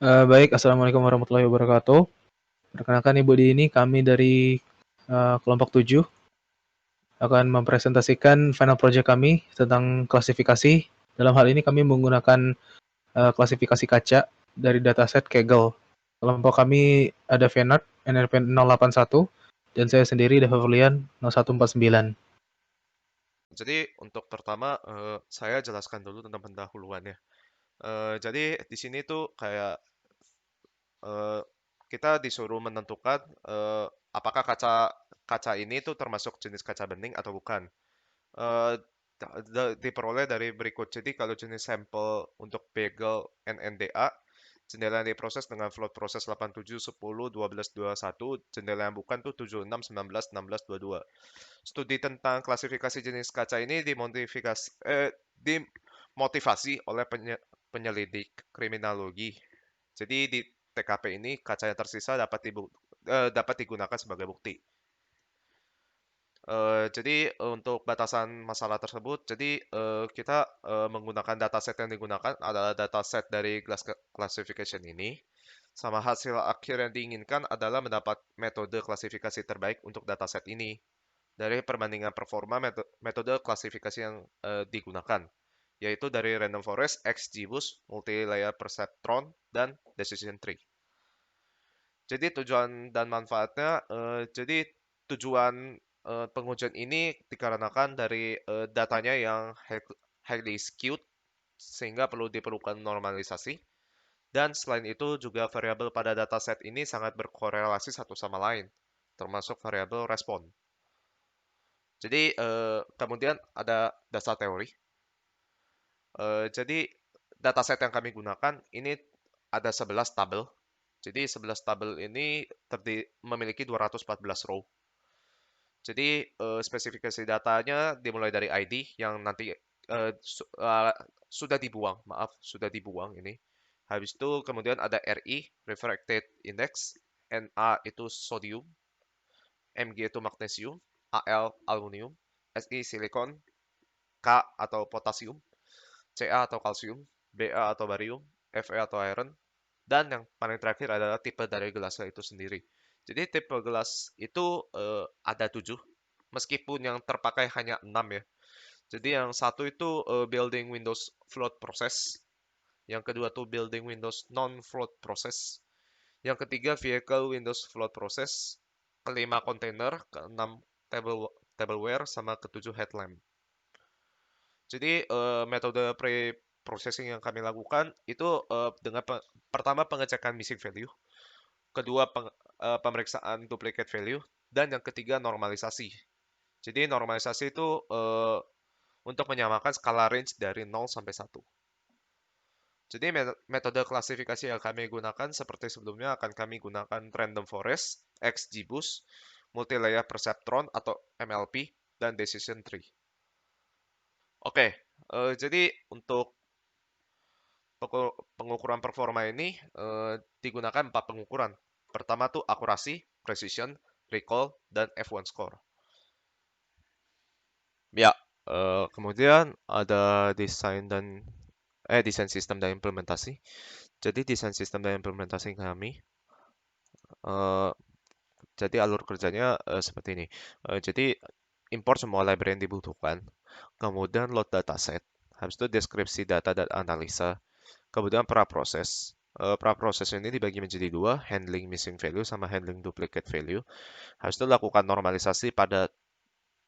Baik, Assalamualaikum warahmatullahi wabarakatuh. Perkenalkan Ibu Dini, kami dari kelompok 7 akan mempresentasikan final project kami tentang klasifikasi. Dalam hal ini kami menggunakan klasifikasi kaca dari dataset Kaggle. Kelompok kami ada Venart, NRP 081, dan saya sendiri Devavlian 0149. Jadi untuk pertama saya jelaskan dulu tentang pendahuluannya. Jadi di sini tuh kayak eh, kita disuruh menentukan apakah kaca kaca ini tuh termasuk jenis kaca bening atau bukan. Eh, Diperoleh dari berikut. Jadi kalau jenis sampel untuk bagel NNDA, jendela yang diproses dengan float proses 87, 10, 12, 21, jendela yang bukan tuh 76, 19, 16, 22. Studi tentang klasifikasi jenis kaca ini dimotivasi oleh penyelidik kriminologi. Jadi di TKP ini kaca yang tersisa dapat digunakan sebagai bukti. Jadi untuk batasan masalah tersebut, jadi kita menggunakan dataset yang digunakan adalah dataset dari glass classification ini, sama hasil akhir yang diinginkan adalah mendapat metode klasifikasi terbaik untuk dataset ini dari perbandingan performa metode klasifikasi yang digunakan, yaitu dari random forest, XGBoost, multi-layer perceptron, dan decision tree. Jadi tujuan dan manfaatnya, jadi tujuan pengujian ini dikarenakan dari datanya yang highly skewed sehingga diperlukan normalisasi. Dan selain itu juga variabel pada dataset ini sangat berkorelasi satu sama lain, termasuk variabel respon. Jadi kemudian ada dasar teori. Jadi dataset yang kami gunakan ini ada 11 tabel. Jadi 11 tabel ini memiliki 214 row. Jadi spesifikasi datanya dimulai dari ID yang nanti sudah dibuang, maaf, sudah dibuang ini. Habis itu kemudian ada RI, refracted index, Na itu sodium, Mg itu magnesium, Al aluminium, Si silikon, K atau potasium, Ca atau kalsium, Ba atau barium, Fe atau iron, dan yang paling terakhir adalah tipe dari gelasnya itu sendiri. Jadi tipe gelas itu ada 7, meskipun yang terpakai hanya 6 ya. Jadi yang satu itu building Windows float process, yang kedua tuh building Windows non-float process, yang ketiga vehicle Windows float process, kelima container, keenam tableware, sama ketujuh headlamp. Jadi metode pre-processing yang kami lakukan itu dengan pertama pengecekan missing value, kedua pemeriksaan duplicate value, dan yang ketiga normalisasi. Jadi normalisasi itu untuk menyamakan skala range dari 0 sampai 1. Jadi metode klasifikasi yang kami gunakan seperti sebelumnya akan kami gunakan random forest, XGBoost, multi-layer perceptron atau MLP, dan decision tree. Oke, jadi untuk pengukuran performa ini digunakan 4 pengukuran. Pertama tuh akurasi, precision, recall, dan F1 score. Ya, kemudian ada desain sistem dan implementasi. Jadi desain sistem dan implementasi kami, eh, jadi alur kerjanya seperti ini. Jadi import semua library yang dibutuhkan, kemudian load dataset, habis itu deskripsi data dan analisa, kemudian praproses. Praproses ini dibagi menjadi dua, handling missing value sama handling duplicate value. Habis itu lakukan normalisasi pada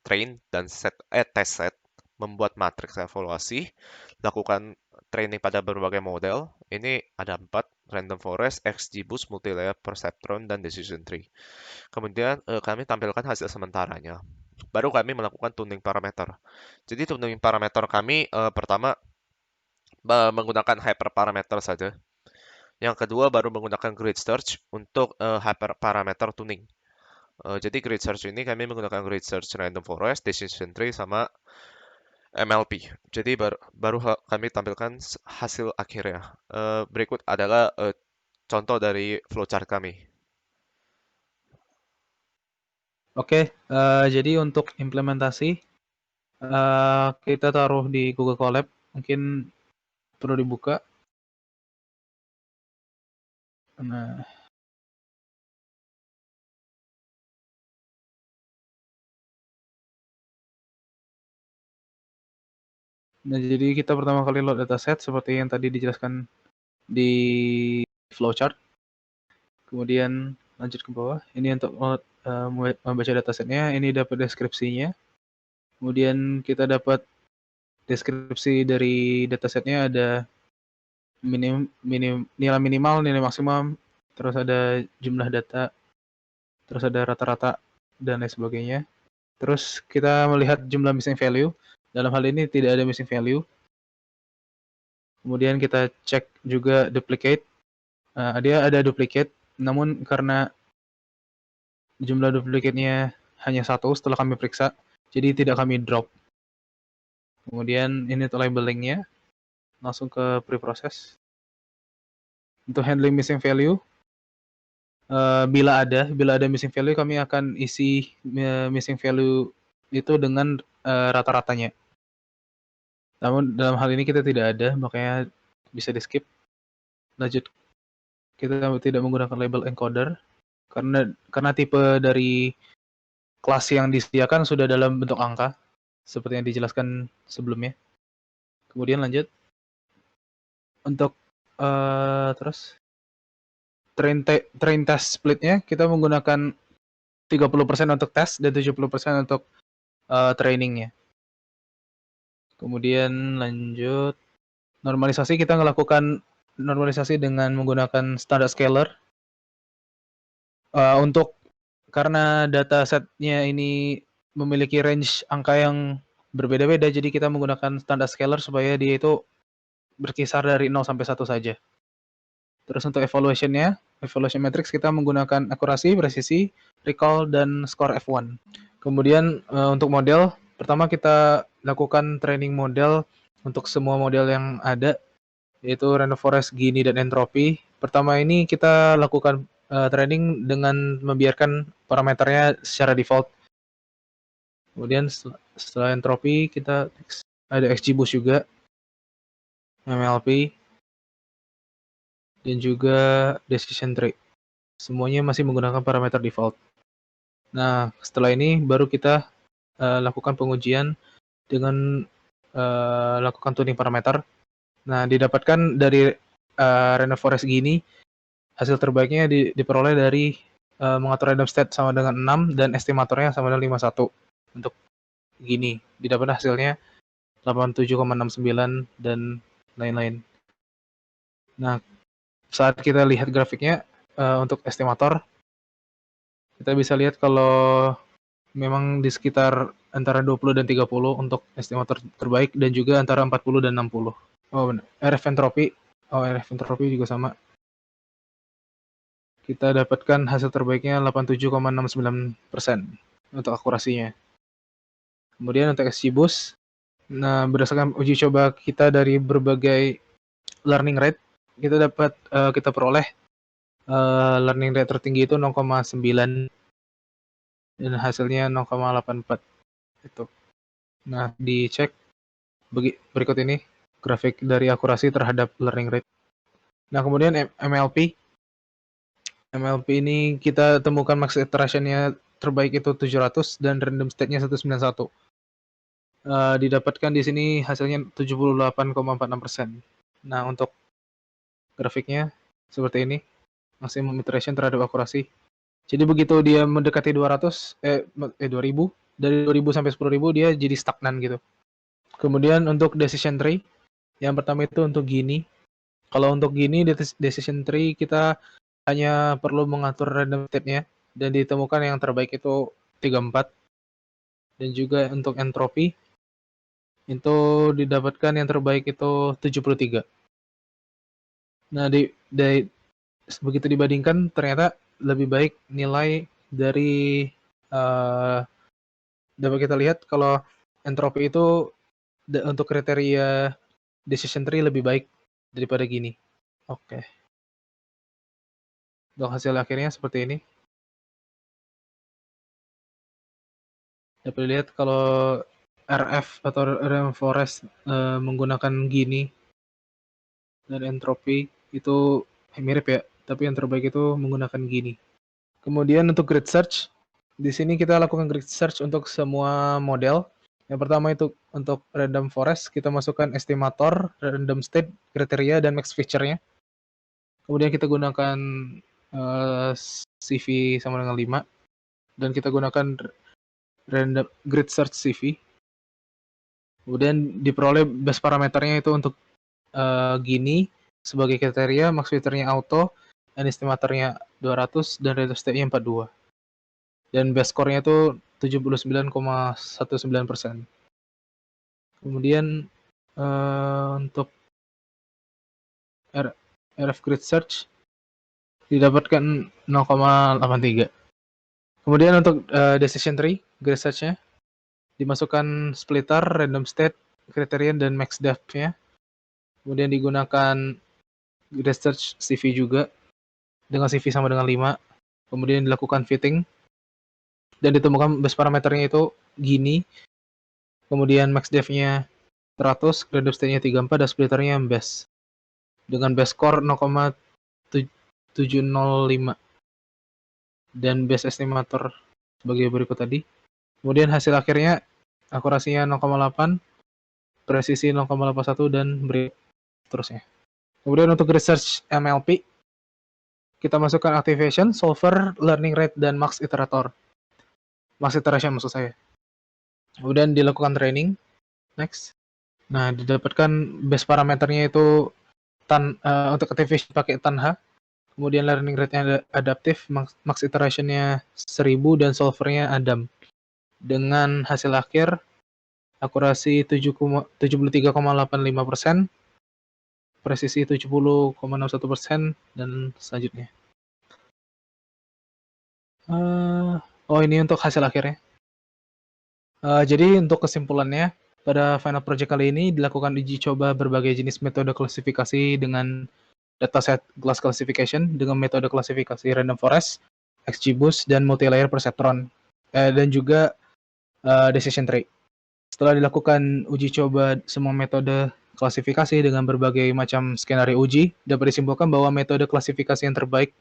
train dan test set, membuat matriks evaluasi, lakukan training pada berbagai model. Ini ada 4, random forest, XGBoost, multi-layer perceptron, dan decision tree. Kemudian kami tampilkan hasil sementaranya. Baru kami melakukan tuning parameter. Jadi tuning parameter kami pertama menggunakan hyperparameter saja. Yang kedua baru menggunakan grid search untuk hyperparameter tuning. Jadi grid search ini kami menggunakan grid search random forest, decision tree, sama MLP. Jadi baru kami tampilkan hasil akhirnya. Berikut adalah contoh dari flowchart kami. Oke, jadi untuk implementasi kita taruh di Google Colab. Mungkin perlu dibuka. Nah, jadi kita pertama kali load dataset seperti yang tadi dijelaskan di flowchart. Kemudian lanjut ke bawah. Ini untuk membaca datasetnya. Ini dapat deskripsinya. Kemudian kita dapat deskripsi dari datasetnya, ada nilai minimal, nilai maksimum, terus ada jumlah data, terus ada rata-rata, dan lain sebagainya. Terus kita melihat jumlah missing value. Dalam hal ini tidak ada missing value. Kemudian kita cek juga duplicate. Dia ada duplicate, namun karena jumlah duplicate-nya hanya 1 setelah kami periksa, jadi tidak kami drop. Kemudian ini untuk labelingnya, langsung ke preprocess. Untuk handling missing value, bila ada missing value, kami akan isi missing value itu dengan rata-ratanya. Namun dalam hal ini kita tidak ada, makanya bisa di skip. Lanjut, kita tidak menggunakan label encoder karena tipe dari kelas yang disediakan sudah dalam bentuk angka seperti yang dijelaskan sebelumnya. Kemudian lanjut untuk terus train test splitnya kita menggunakan 30% untuk tes dan 70% untuk trainingnya. Kemudian lanjut normalisasi, kita melakukan normalisasi dengan menggunakan standard scaler. Untuk karena datasetnya ini memiliki range angka yang berbeda-beda, jadi kita menggunakan standard scaler supaya dia itu berkisar dari 0 sampai 1 saja. Terus untuk evaluation-nya, evaluation matrix kita menggunakan akurasi, presisi, recall, dan score F1. Kemudian untuk model, pertama kita lakukan training model untuk semua model yang ada, yaitu random forest, Gini, dan entropy. Pertama ini kita lakukan training dengan membiarkan parameternya secara default. Kemudian setelah entropy kita ada XGBoost juga, MLP, dan juga decision tree. Semuanya masih menggunakan parameter default. Nah, setelah ini baru kita lakukan pengujian dengan lakukan tuning parameter. Nah, didapatkan dari random forest Gini, hasil terbaiknya diperoleh dari mengatur random state sama dengan 6 dan estimatornya sama dengan 51. Untuk Gini, didapat hasilnya 87,69 dan lain-lain. Nah, saat kita lihat grafiknya untuk estimator, kita bisa lihat kalau memang di sekitar antara 20 dan 30 untuk estimator terbaik, dan juga antara 40 dan 60. Oh benar, RF entropy juga sama. Kita dapatkan hasil terbaiknya 87,69% untuk akurasinya. Kemudian untuk XGBoost, nah berdasarkan uji coba kita dari berbagai learning rate, kita peroleh learning rate tertinggi itu 0,9 dan hasilnya 0,84 itu. Nah, dicek berikut ini grafik dari akurasi terhadap learning rate. Nah, kemudian MLP ini kita temukan max iteration-nya terbaik itu 700 dan random state-nya 191. Didapatkan di sini hasilnya 78,46%. Nah, untuk grafiknya seperti ini, maximum iteration terhadap akurasi. Jadi begitu dia mendekati 2000, dari 2000 sampai 10.000 dia jadi stagnan gitu. Kemudian untuk decision tree, yang pertama itu untuk Gini. Kalau untuk Gini, decision tree kita hanya perlu mengatur random state-nya, dan ditemukan yang terbaik itu 34. Dan juga untuk entropy, itu didapatkan yang terbaik itu 73. Nah, begitu dibandingkan, ternyata lebih baik nilai dari dapat kita lihat kalau entropy itu untuk kriteria decision tree lebih baik daripada Gini. Oke. Untuk hasil akhirnya seperti ini. Dapat dilihat kalau RF atau random forest menggunakan Gini dan entropy itu mirip ya. tapi yang terbaik itu menggunakan Gini. Kemudian untuk grid search, di sini kita lakukan grid search untuk semua model. Yang pertama itu untuk random forest, kita masukkan estimator, random state, kriteria, dan max feature-nya. Kemudian kita gunakan CV sama dengan 5, dan kita gunakan random grid search CV. Kemudian diperoleh base parameternya itu untuk Gini sebagai kriteria, max feature-nya auto, dan estimatornya 200, dan random state-nya 42. Dan base score-nya itu 79,19%. Kemudian untuk RF Grid Search didapatkan 0,83. Kemudian untuk Decision Tree Grid Search-nya dimasukkan splitter, random state, criterion, dan max depth-nya. Kemudian digunakan Grid Search CV juga dengan CV sama dengan 5. Kemudian dilakukan fitting dan ditemukan base parameternya itu Gini. Kemudian max depth-nya 100, random state-nya 34, dan splitternya base dengan base score 0,705 dan base estimator sebagai berikut tadi. Kemudian hasil akhirnya akurasinya 0,8, presisi 0,81, dan seterusnya. Kemudian untuk research MLP, kita masukkan activation, solver, learning rate, dan max iterator. Max iteration maksud saya. Kemudian dilakukan training. Next. Nah, didapatkan base parameternya itu untuk activation pakai Tanha. Kemudian learning rate-nya adaptif, max iteration-nya 1000, dan solver-nya Adam. Dengan hasil akhir akurasi 73,85%, presisi 70,61%, dan selanjutnya. Ini untuk hasil akhirnya. Jadi untuk kesimpulannya, pada final project kali ini dilakukan uji coba berbagai jenis metode klasifikasi dengan dataset class classification dengan metode klasifikasi random forest, XGBoost, dan multilayer perceptron, dan juga decision tree. Setelah dilakukan uji coba semua metode klasifikasi dengan berbagai macam skenario uji, dapat disimpulkan bahwa metode klasifikasi yang terbaik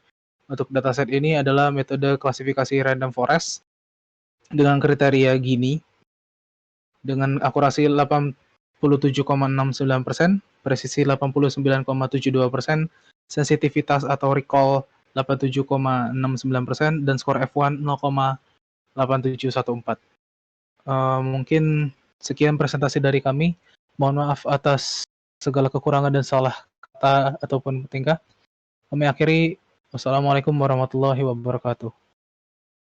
untuk dataset ini adalah metode klasifikasi random forest dengan kriteria Gini dengan akurasi 87,69%, presisi 89,72%, sensitivitas atau recall 87,69%, dan skor F1 0,8714. Mungkin sekian presentasi dari kami. Mohon maaf atas segala kekurangan dan salah kata ataupun tingkah. Kami akhiri. Wassalamualaikum warahmatullahi wabarakatuh.